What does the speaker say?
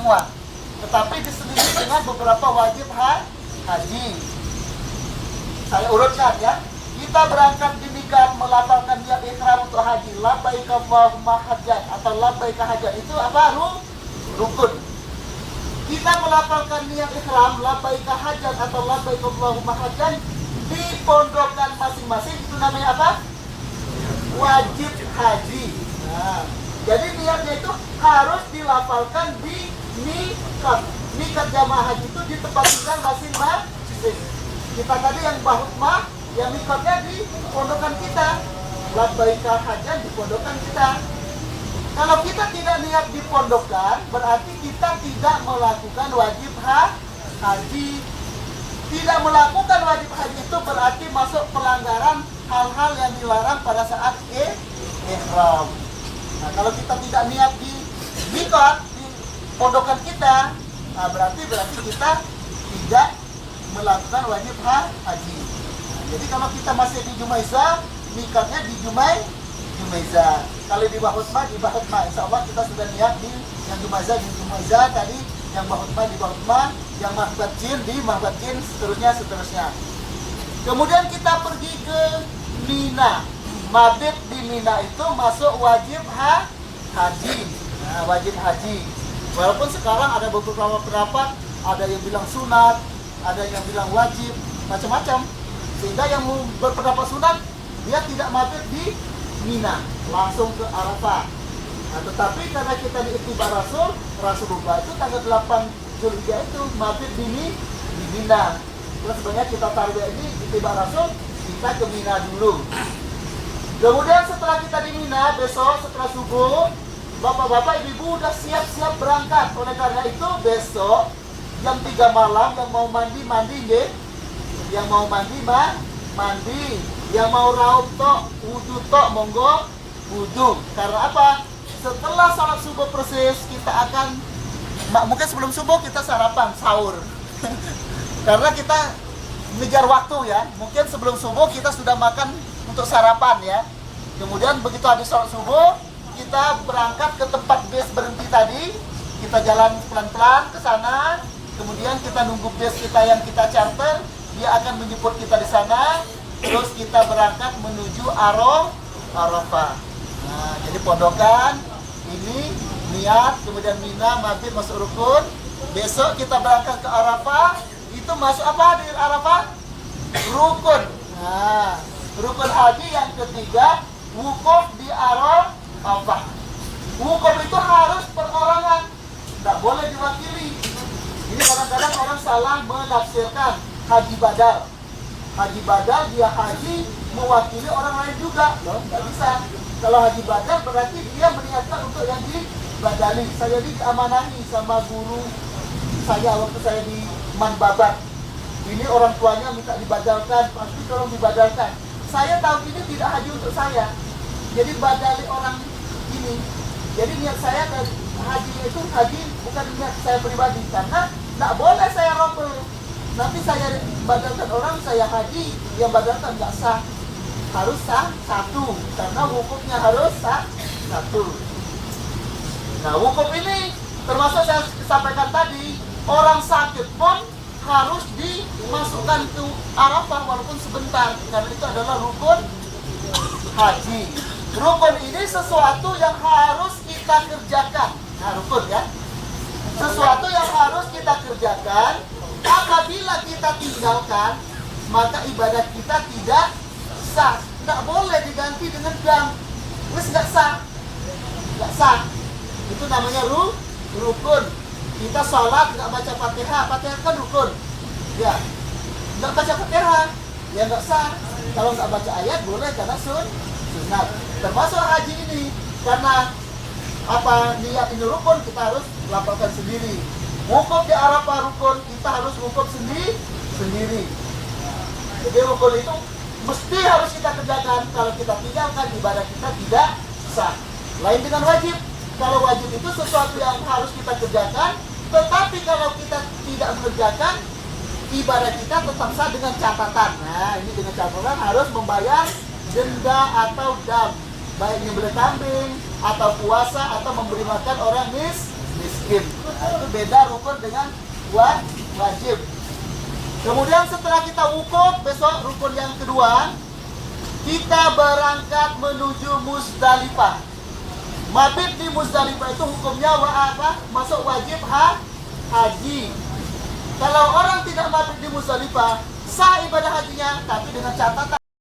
semua. Tetapi diselingi dengan beberapa wajib haji. Saya urutkan ya. Kita berangkat di miqat melafalkan niat ihram untuk haji. Labbaik Allahumma hajjan atau labbaik hajjan. Itu apa? Rukun. Kita melafalkan niat ihram labbaik hajjan atau labbaik Allahumma hajjan di pondokan masing-masing, itu namanya apa? Wajib haji. Nah, jadi niatnya itu harus dilafalkan di miqat. Miqat jamaah haji itu di tempat tinggal masing-masing. Kita tadi yang bahutmah, yang miqatnya di pondokan kita. Labbaik hajjan di pondokan kita. Kalau kita tidak niat di pondokan, berarti kita tidak melakukan wajib haji. Tidak melakukan wajib haji itu berarti masuk pelanggaran hal-hal yang dilarang pada saat ihram. Nah, kalau kita tidak niat di miqat, di pondokan kita, nah berarti kita tidak melakukan wajib haji. Nah, jadi kalau kita masih di Jumaizah, miqatnya di Jumaizah. Kalau di Bahutmah, insya Allah kita sudah niat di yang Jumaizah tadi, yang Bahutmah di Bahutmah, yang Mahbat Jin di Mahbat Jin, seterusnya. Kemudian kita pergi ke Mina. Mabit di Mina itu masuk wajib haji. Nah, wajib haji. Walaupun sekarang ada beberapa pendapat, ada yang bilang sunat, ada yang bilang wajib, macam-macam. Sehingga yang berpendapat sunat, dia tidak mabit di Mina, langsung ke Arafah. Nah, tetapi karena kita diiktibar Rasulullah itu tanggal 8 Zulhijjah itu mabit di Mina. Terus sebenarnya kita tarwiyah ini iktibar Rasul, kita ke Mina dulu. Kemudian setelah kita di Mina, besok setelah subuh, bapak-bapak, ibu-ibu udah siap-siap berangkat. Oleh karena itu besok jam 3 malam yang mau mandi nggih. Yang mau mandi mandi. Yang mau raup tok, wudu tok, monggo wudu. Karena apa? Setelah salat subuh persis kita akan, mungkin sebelum subuh kita sarapan, sahur. Karena kita ngejar waktu ya. Mungkin sebelum subuh kita sudah makan untuk sarapan ya. Kemudian begitu habis sholat subuh, kita berangkat ke tempat bis berhenti tadi. Kita jalan pelan-pelan ke sana. Kemudian kita nunggu bis kita yang kita charter, dia akan menjemput kita di sana. Terus kita berangkat menuju Arafah. Nah, jadi pondokan ini niat, kemudian Mina, mabit masuk rukun. Besok kita berangkat ke Arafah. Itu masuk apa di Arafah? Rukun. Nah, rukun haji yang ketiga, wukuf di Arafah. Wukuf itu harus perorangan, tidak boleh diwakili. Ini kadang-kadang orang salah menafsirkan haji badal. Haji badal dia haji mewakili orang lain juga, loh, nggak bisa. Kalau haji badal berarti dia meniatkan untuk yang dibadali. Saya diamanahi sama guru saya waktu saya di Manbabat. Ini orang tuanya minta dibadalkan, pasti tolong dibadalkan. Saya tahun ini tidak haji untuk saya, jadi badali orang ini. Jadi niat saya dan haji itu haji bukan niat saya pribadi, karena tidak boleh saya rombel. Nanti saya badalkan orang, saya haji, yang badalkan nggak sah. Harus sah satu, karena wukufnya harus sah satu. Nah, wukuf ini termasuk saya sampaikan tadi, orang sakit pun harus dimasukkan ke Arafah walaupun sebentar, karena itu adalah rukun haji. Rukun ini sesuatu yang harus kita kerjakan. Nah, rukun ya, sesuatu yang harus kita kerjakan. Apabila kita tinggalkan, maka ibadah kita tidak sah. Tidak boleh diganti dengan dam. Terus nggak sah, nggak sah. Itu namanya rukun. Kita sholat nggak baca Fatihah, Fatihah kan rukun. Ya, nggak baca Fatihah, ya nggak sah. Kalau nggak baca ayat boleh karena sunat. Termasuk haji ini, karena apa niat ini rukun, kita harus laporkan sendiri. Wukuf di Arafah rukun, kita harus wukuf sendiri. Jadi rukun itu mesti harus kita kerjakan. Kalau kita tinggalkan, ibadah kita tidak sah. Lain dengan wajib. Kalau wajib itu sesuatu yang harus kita kerjakan, tetapi kalau kita tidak mengerjakan, ibadah kita tetap sah dengan catatan. Nah, ini dengan catatan harus membayar denda atau dam, baik nyembelih kambing, atau puasa, atau memberi makan orang miskin. Nah, itu beda rukun dengan wajib. Kemudian setelah kita wukuf, besok rukun yang kedua, kita berangkat menuju Muzdalifah. Mabit di Muzdalifah itu hukumnya masuk wajib haji. Kalau orang tidak mabit di Muzdalifah, sah ibadah hajinya, tapi dengan catatan